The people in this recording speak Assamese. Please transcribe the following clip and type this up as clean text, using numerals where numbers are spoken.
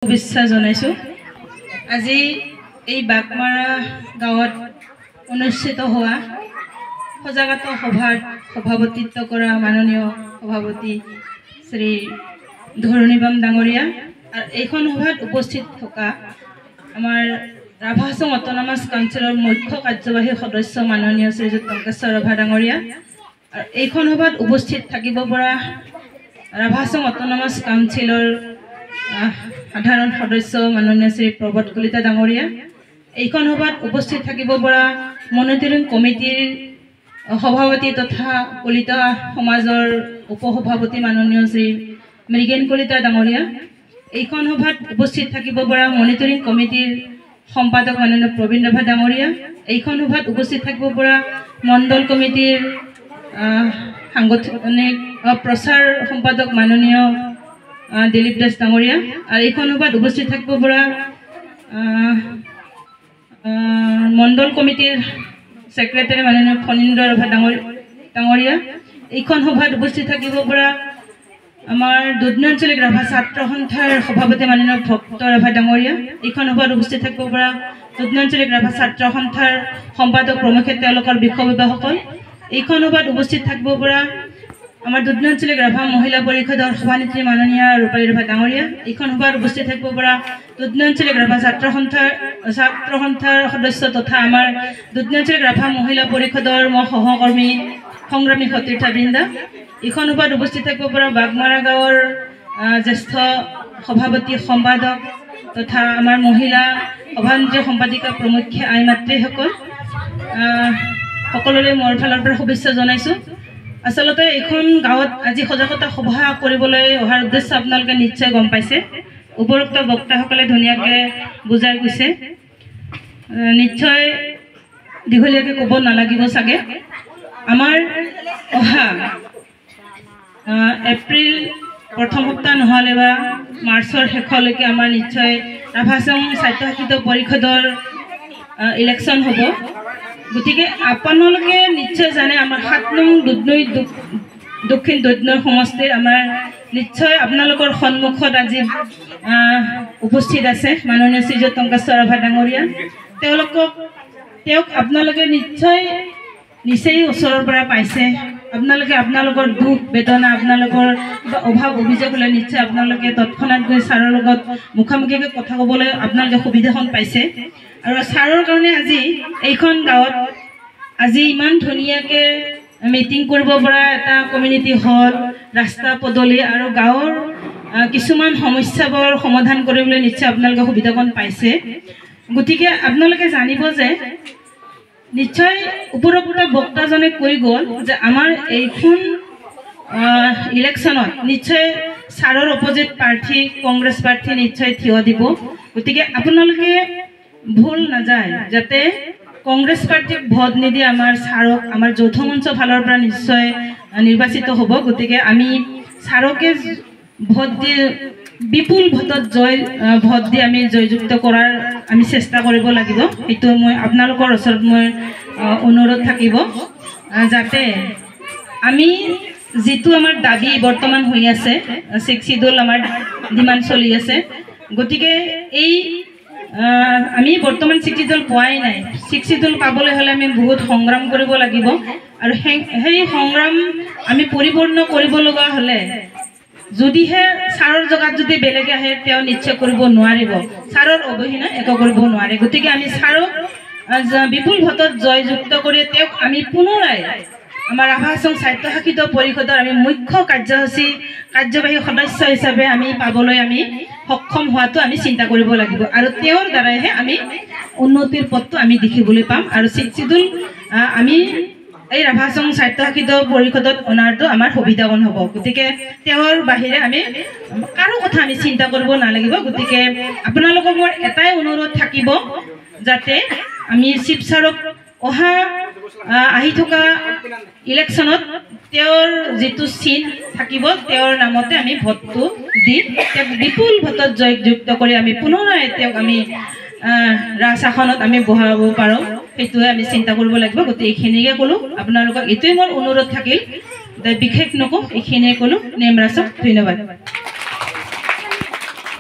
শুভেচ্ছা জনাইছোঁ। আজি এই বাগমাৰা গাঁৱত অনুষ্ঠিত হোৱা সজাগতা সভাৰ সভাপতিত্ব কৰা মাননীয় সভাপতি শ্ৰী ধৰণীবাম ডাঙৰীয়া আৰু এইখন সভাত উপস্থিত থকা আমাৰ ৰাভা হাছং অট'নমাছ কাউন্সিলৰ মুখ্য কাৰ্যবাহী সদস্য মাননীয় শ্ৰীযুত টংকেশ্বৰ ৰাভা ডাঙৰীয়া আৰু এইখন সভাত উপস্থিত থাকিব পৰা ৰাভা হাছং অট'নমাছ কাউন্সিলৰ সাধাৰণ সদস্য মাননীয় শ্ৰী প্ৰবত কলিতা ডাঙৰীয়া, এইখন সভাত উপস্থিত থাকিব পৰা মনিটৰিং কমিটিৰ সভাপতি তথা কলিতা সমাজৰ উপসভাপতি মাননীয় শ্ৰী মৃগেন কলিতা ডাঙৰীয়া, এইখন সভাত উপস্থিত থাকিব পৰা মনিটৰিং কমিটিৰ সম্পাদক মাননীয় প্ৰবীণ ৰাভা ডাঙৰীয়া, এইখন সভাত উপস্থিত থাকিব পৰা মণ্ডল কমিটিৰ সাংগঠনিক প্ৰচাৰ সম্পাদক মাননীয় দিলীপ দাস ডাঙৰীয়া আৰু এইখন সভাত উপস্থিত থাকিব পৰা মণ্ডল কমিটিৰ সেক্ৰেটাৰী মাননীয় ফণীন্দ্ৰ ৰাভা ডাঙৰীয়া, এইখন সভাত উপস্থিত থাকিব পৰা আমাৰ দুধনৈ আঞ্চলিক ৰাভা ছাত্ৰ সন্থাৰ সভাপতি মাননীয় ভক্ত ৰাভা ডাঙৰীয়া, এইখন সভাত উপস্থিত থাকিব পৰা দুধনৈ আঞ্চলিক ৰাভা ছাত্ৰ সন্থাৰ সম্পাদক প্ৰমুখে তেওঁলোকৰ বিষয়ববীয়াসকল, এইখন সভাত উপস্থিত থাকিব পৰা আমাৰ দুধনৈ আঞ্চলিক ৰাভা মহিলা পৰিষদৰ সভানেত্ৰী মাননীয় ৰূপালী ৰাভা ডাঙৰীয়া, এইখন সভাত উপস্থিত থাকিব পৰা দুধনৈ আঞ্চলিক ৰাভা ছাত্ৰ সন্থাৰ সদস্য তথা আমাৰ দুধনৈ আঞ্চলিক ৰাভা মহিলা পৰিষদৰ সহকৰ্মী সংগ্ৰামী সতীৰ্থবৃন্দা, এইখন সভাত উপস্থিত থাকিব পৰা বাগমাৰা গাঁৱৰ জ্যেষ্ঠ সভাপতি সম্পাদক তথা আমাৰ মহিলা সভানেত্ৰী সম্পাদিকা প্ৰমুখ্যে আই মাতৃসকল, সকলোলৈ মোৰ ফালৰ পৰা শুভেচ্ছা জনাইছোঁ। আচলতে এইখন গাঁৱত আজি সজাগতা সভা কৰিবলৈ অহাৰ উদ্দেশ্য আপোনালোকে নিশ্চয় গম পাইছে, উপৰোক্ত বক্তাসকলে ধুনীয়াকৈ বুজাই গৈছে, নিশ্চয় দীঘলীয়াকৈ ক'ব নালাগিব চাগে। আমাৰ অহা এপ্ৰিল প্ৰথম সপ্তাহ নহ'লে বা মাৰ্চৰ শেষলৈকে আমাৰ নিশ্চয় ৰাভা হাছং স্বায়ত্তশাসিত পৰিষদৰ ইলেকশ্যন হ'ব। গতিকে আপোনালোকে নিশ্চয় জানে আমাৰ ৭ নং দুধনৈ দক্ষিণ দুধনৈ সমষ্টিৰ আমাৰ নিশ্চয় আপোনালোকৰ সন্মুখত আজি উপস্থিত আছে মাননীয় শ্ৰীযুত টংকেশ্বৰ ৰাভা ডাঙৰীয়া, তেওঁক আপোনালোকে নিশ্চয় ওচৰৰ পৰা পাইছে। আপোনালোকৰ দুখ বেদনা আপোনালোকৰ কিবা অভাৱ অভিযোগ হ'লে নিশ্চয় আপোনালোকে তৎক্ষণাৎ গৈ ছাৰৰ লগত মুখামুখিকৈ কথা ক'বলৈ আপোনালোকে সুবিধাখন পাইছে আৰু ছাৰৰ কাৰণে আজি এইখন গাঁৱত আজি ইমান ধুনীয়াকৈ মিটিং কৰিব পৰা এটা কমিউনিটি হল, ৰাস্তা পদূলি আৰু গাঁৱৰ কিছুমান সমস্যাবোৰ সমাধান কৰিবলৈ নিশ্চয় আপোনালোকে সুবিধাকণ পাইছে। গতিকে আপোনালোকে জানিব যে নিশ্চয় উপৰোক্ত বক্তাজনে কৈ গ'ল যে আমাৰ এইখন ইলেকশ্যনত নিশ্চয় ছাৰৰ অপজিট প্ৰাৰ্থী কংগ্ৰেছ প্ৰাৰ্থী নিশ্চয় থিয় দিব। গতিকে আপোনালোকে ভুল নাযায় যাতে কংগ্ৰেছ পাৰ্টীক ভোট নিদি আমাৰ ছাৰক আমাৰ যৌথ মঞ্চৰ ফালৰ পৰা নিশ্চয় নিৰ্বাচিত হ'ব। গতিকে আমি ছাৰকে ভোট দি বিপুল ভোট দি আমি জয়যুক্ত কৰাৰ আমি চেষ্টা কৰিব লাগিব। সেইটো মই আপোনালোকৰ ওচৰত মই অনুৰোধ থাকিব যাতে আমি যিটো আমাৰ দাবী বৰ্তমান হৈ আছে 6 শিডিউল আমাৰ ডিমাণ্ড চলি আছে। গতিকে এই আমি বৰ্তমান 6 শিডিউল পোৱাই নাই। 6 শিডিউল পাবলৈ হ'লে আমি বহুত সংগ্ৰাম কৰিব লাগিব আৰু সেই সংগ্ৰাম আমি পৰিপূৰ্ণ কৰিব লগা হ'লে যদিহে ছাৰৰ জগাত যদি বেলেগে আহে তেওঁ নিশ্চয় কৰিব নোৱাৰিব, ছাৰৰ অবিহনে একো কৰিব নোৱাৰে। গতিকে আমি ছাৰক বিপুল ভোটত জয়যুক্ত কৰি তেওঁক আমি পুনৰাই আমাৰ ৰাভা হাছং স্বায়ত্তশাসিত পৰিষদৰ আমি মুখ্য কাৰ্যবাহী সদস্য হিচাপে আমি পাবলৈ আমি সক্ষম হোৱাটো আমি চিন্তা কৰিব লাগিব আৰু তেওঁৰ দ্বাৰাইহে আমি উন্নতিৰ পথটো আমি দেখিবলৈ পাম আৰু 6 শিডিউল আমি এই ৰাভা হাছং স্বায়ত্তশাসিত পৰিষদত অনাৰটো আমাৰ সুবিধাকণ হ'ব। গতিকে তেওঁৰ বাহিৰে আমি কাৰো কথা আমি চিন্তা কৰিব নালাগিব। গতিকে আপোনালোকক মোৰ এটাই অনুৰোধ থাকিব যাতে আমি শিৱ ছাৰক অহা আহি থকা ইলেকশ্যনত তেওঁৰ যিটো চিন থাকিব তেওঁৰ নামতে আমি ভোটটো দি তেওঁক বিপুল ভোটত জয়যুক্ত কৰি আমি পুনৰাই তেওঁক আমি ৰাজশাসনত আমি বহাব পাৰোঁ, সেইটোৱে আমি চিন্তা কৰিব লাগিব। গতিকে এইখিনিকে ক'লোঁ, আপোনালোকক এইটোৱে মোৰ অনুৰোধ থাকিল, বিশেষ নকওঁ, এইখিনিয়ে ক'লোঁ। নেম ৰাজক, ধন্যবাদ।